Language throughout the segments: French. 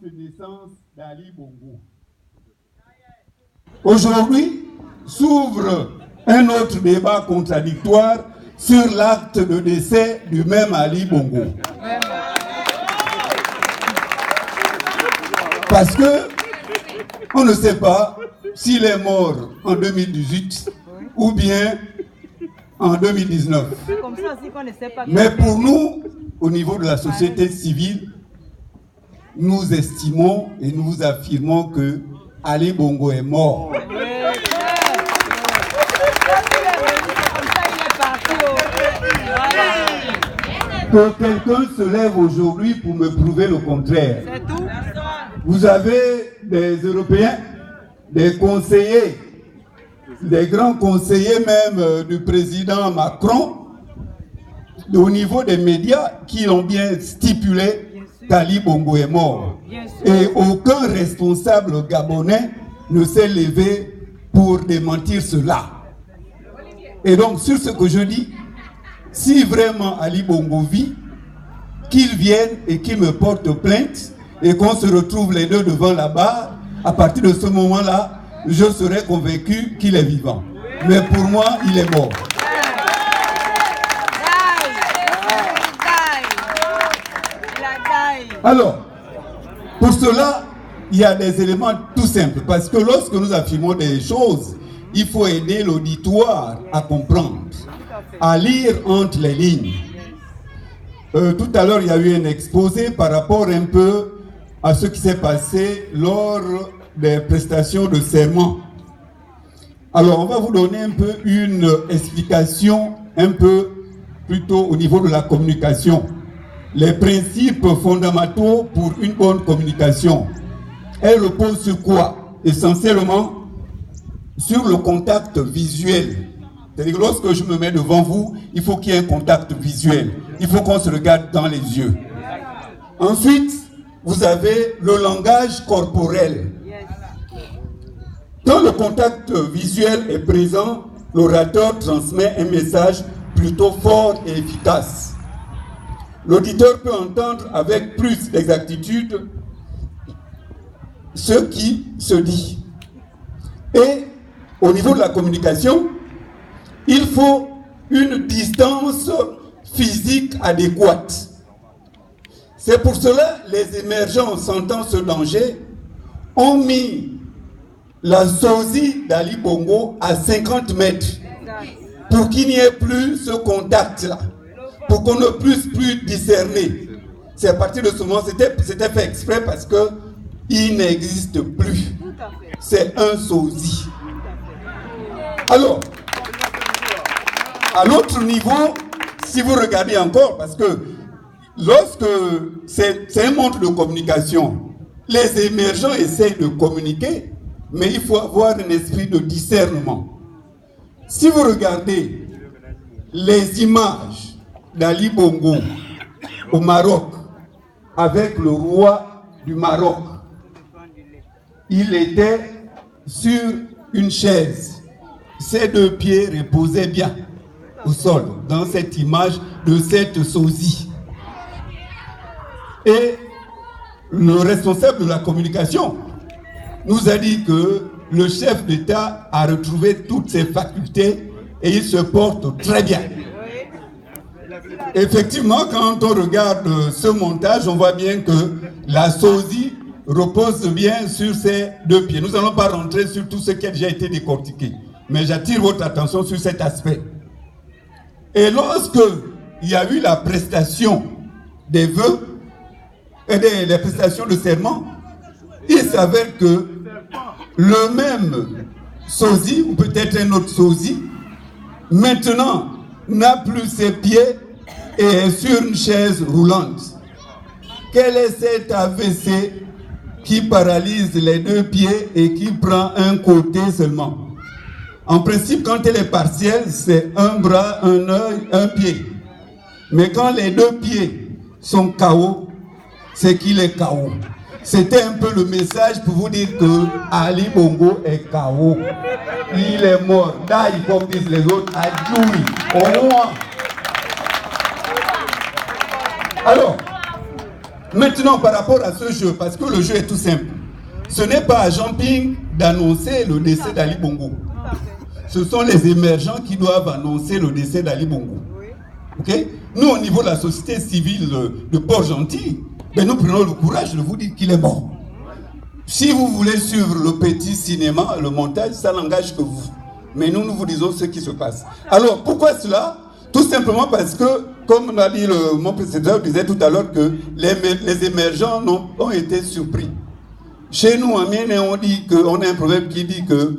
de naissance d'Ali Bongo. Aujourd'hui, s'ouvre un autre débat contradictoire sur l'acte de décès du même Ali Bongo. Parce que on ne sait pas s'il est mort en 2018 ou bien en 2019. Mais pour nous, au niveau de la société civile, nous estimons et nous affirmons que Ali Bongo est mort. Que quelqu'un se lève aujourd'hui pour me prouver le contraire. Vous avez des Européens, des conseillers, des grands conseillers même du président Macron, au niveau des médias, qui ont bien stipulé qu'Ali Bongo est mort. Et aucun responsable gabonais ne s'est levé pour démentir cela. Et donc, sur ce que je dis, si vraiment Ali Bongo vit, qu'il vienne et qu'il me porte plainte et qu'on se retrouve les deux devant la barre, à partir de ce moment-là, je serai convaincu qu'il est vivant. Mais pour moi, il est mort. Alors, pour cela, il y a des éléments tout simples. Parce que lorsque nous affirmons des choses, il faut aider l'auditoire à comprendre, à lire entre les lignes. Tout à l'heure, il y a eu un exposé par rapport un peu à ce qui s'est passé lors des prestations de serment. Alors, on va vous donner un peu une explication, un peu plutôt au niveau de la communication. Les principes fondamentaux pour une bonne communication. Elle repose sur quoi? Essentiellement sur le contact visuel. C'est-à-dire que lorsque je me mets devant vous, il faut qu'il y ait un contact visuel. Il faut qu'on se regarde dans les yeux. Ensuite, vous avez le langage corporel. Quand le contact visuel est présent, l'orateur transmet un message plutôt fort et efficace. L'auditeur peut entendre avec plus d'exactitude ce qui se dit. Et au niveau de la communication, il faut une distance physique adéquate. C'est pour cela que les émergents, sentant ce danger, ont mis la sosie d'Ali Bongo à 50 mètres pour qu'il n'y ait plus ce contact-là, pour qu'on ne puisse plus discerner. C'est à partir de ce moment, c'était fait exprès parce qu'il n'existe plus. C'est un sosie. Alors, à l'autre niveau, si vous regardez encore, parce que lorsque c'est un monde de communication, les émergents essayent de communiquer, mais il faut avoir un esprit de discernement. Si vous regardez les images d'Ali Bongo au Maroc, avec le roi du Maroc, il était sur une chaise. Ses deux pieds reposaient bien au sol, dans cette image de cette sosie. Et le responsable de la communication nous a dit que le chef d'État a retrouvé toutes ses facultés et il se porte très bien. Effectivement, quand on regarde ce montage, on voit bien que la sosie repose bien sur ses deux pieds. Nous n'allons pas rentrer sur tout ce qui a déjà été décortiqué, mais j'attire votre attention sur cet aspect. Et lorsque il y a eu la prestation des vœux et des prestations de serment, il s'avère que le même sosie, ou peut-être un autre sosie, maintenant n'a plus ses pieds et est sur une chaise roulante. Quel est cet AVC qui paralyse les deux pieds et qui prend un côté seulement? En principe, quand elle est partielle, c'est un bras, un œil, un pied. Mais quand les deux pieds sont KO, c'est qu'il est KO. C'était un peu le message pour vous dire que Ali Bongo est KO. Il est mort. D'aïe, comme disent les autres, Adjoui, au moins. Alors, Maintenant, par rapport à ce jeu, parce que le jeu est tout simple, ce n'est pas à Jean-Ping d'annoncer le décès d'Ali Bongo. Ce sont les émergents qui doivent annoncer le décès d'Ali Bongo. Okay? Nous, au niveau de la société civile de Port-Gentil, ben nous prenons le courage de vous dire qu'il est mort. Si vous voulez suivre le petit cinéma, le montage, ça n'engage que vous. Mais nous vous disons ce qui se passe. Alors, pourquoi cela? Tout simplement parce que, comme l'a dit mon précédent disait tout à l'heure, que les émergents ont été surpris. Chez nous, en Mienne, on dit qu'on a un proverbe qui dit que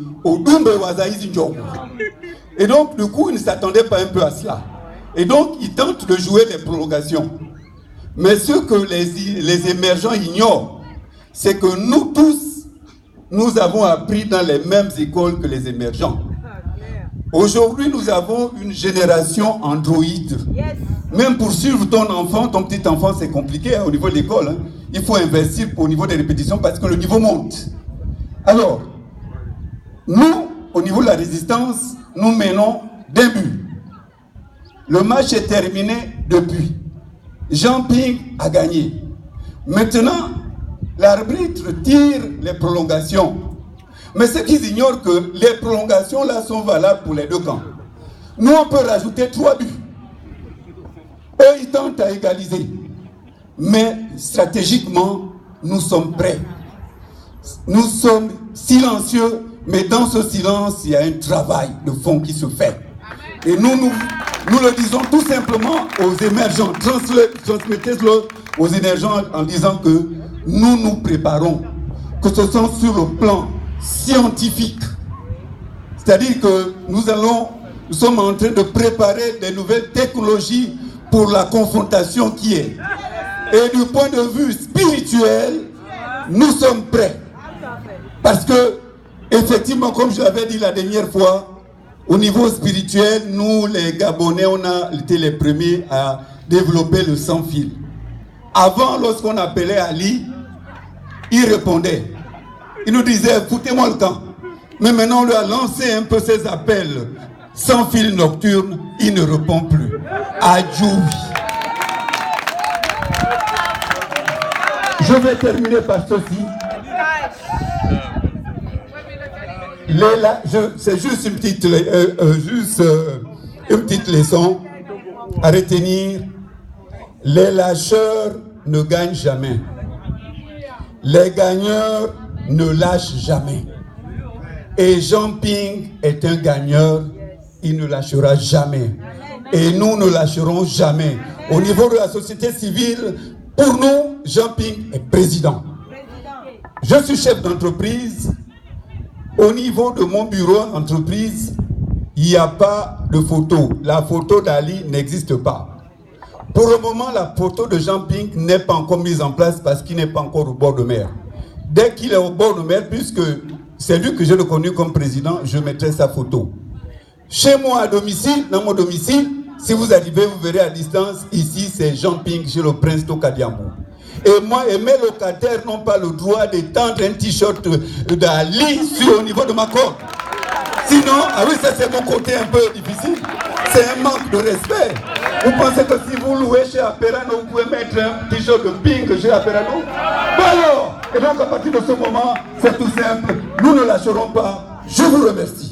et donc, du coup, ils ne s'attendaient pas un peu à cela. Et donc, ils tentent de jouer les prolongations. Mais ce que les émergents ignorent, c'est que nous tous, nous avons appris dans les mêmes écoles que les émergents. Aujourd'hui, nous avons une génération Android. Même pour suivre ton enfant, ton petit enfant, c'est compliqué au niveau de l'école. Il faut investir au niveau des répétitions parce que le niveau monte. Alors, nous, au niveau de la résistance, nous menons d'un but. Le match est terminé depuis. Jean-Ping a gagné. Maintenant, l'arbitre tire les prolongations. Mais ceux qui ignorent que les prolongations là sont valables pour les deux camps. Nous, on peut rajouter 3 buts. Eux, ils tentent à égaliser. Mais stratégiquement, nous sommes prêts. Nous sommes silencieux, mais dans ce silence, il y a un travail de fond qui se fait. Et nous le disons tout simplement aux émergents. Transmettez-le aux émergents en disant que nous nous préparons, que ce soit sur le plan scientifique. C'est-à-dire que nous sommes en train de préparer des nouvelles technologies pour la confrontation qui est. Et du point de vue spirituel, nous sommes prêts. Parce que, effectivement, comme je l'avais dit la dernière fois, au niveau spirituel, nous, les Gabonais, on a été les premiers à développer le sans-fil. Avant, lorsqu'on appelait Ali, il répondait. Il nous disait, foutez-moi le camp. Mais maintenant, on lui a lancé un peu ses appels sans fil nocturne, il ne répond plus. Adjoubi. Je vais terminer par ceci. C'est juste une petite leçon à retenir. Les lâcheurs ne gagnent jamais. Les gagneurs ne lâchent jamais. Et Jean-Ping est un gagneur, il ne lâchera jamais. Et nous ne lâcherons jamais. Au niveau de la société civile, pour nous, Jean-Ping est président. Je suis chef d'entreprise. Au niveau de mon bureau d'entreprise, il n'y a pas de photo. La photo d'Ali n'existe pas. Pour le moment, la photo de Jean-Ping n'est pas encore mise en place parce qu'il n'est pas encore au bord de mer. Dès qu'il est au bord de mer, puisque c'est lui que j'ai reconnu comme président, je mettrai sa photo. Chez moi, à domicile, dans mon domicile, si vous arrivez, vous verrez à distance, ici, c'est Jean-Ping chez le prince Tokadiambo. Et moi et mes locataires n'ont pas le droit d'étendre un t-shirt d'Ali au niveau de ma corde. Sinon, ah oui, ça c'est mon côté un peu difficile. C'est un manque de respect. Vous pensez que si vous louez chez Aperano, vous pouvez mettre un t-shirt de Ping chez Aperano? Bon alors, et donc à partir de ce moment, c'est tout simple. Nous ne lâcherons pas. Je vous remercie.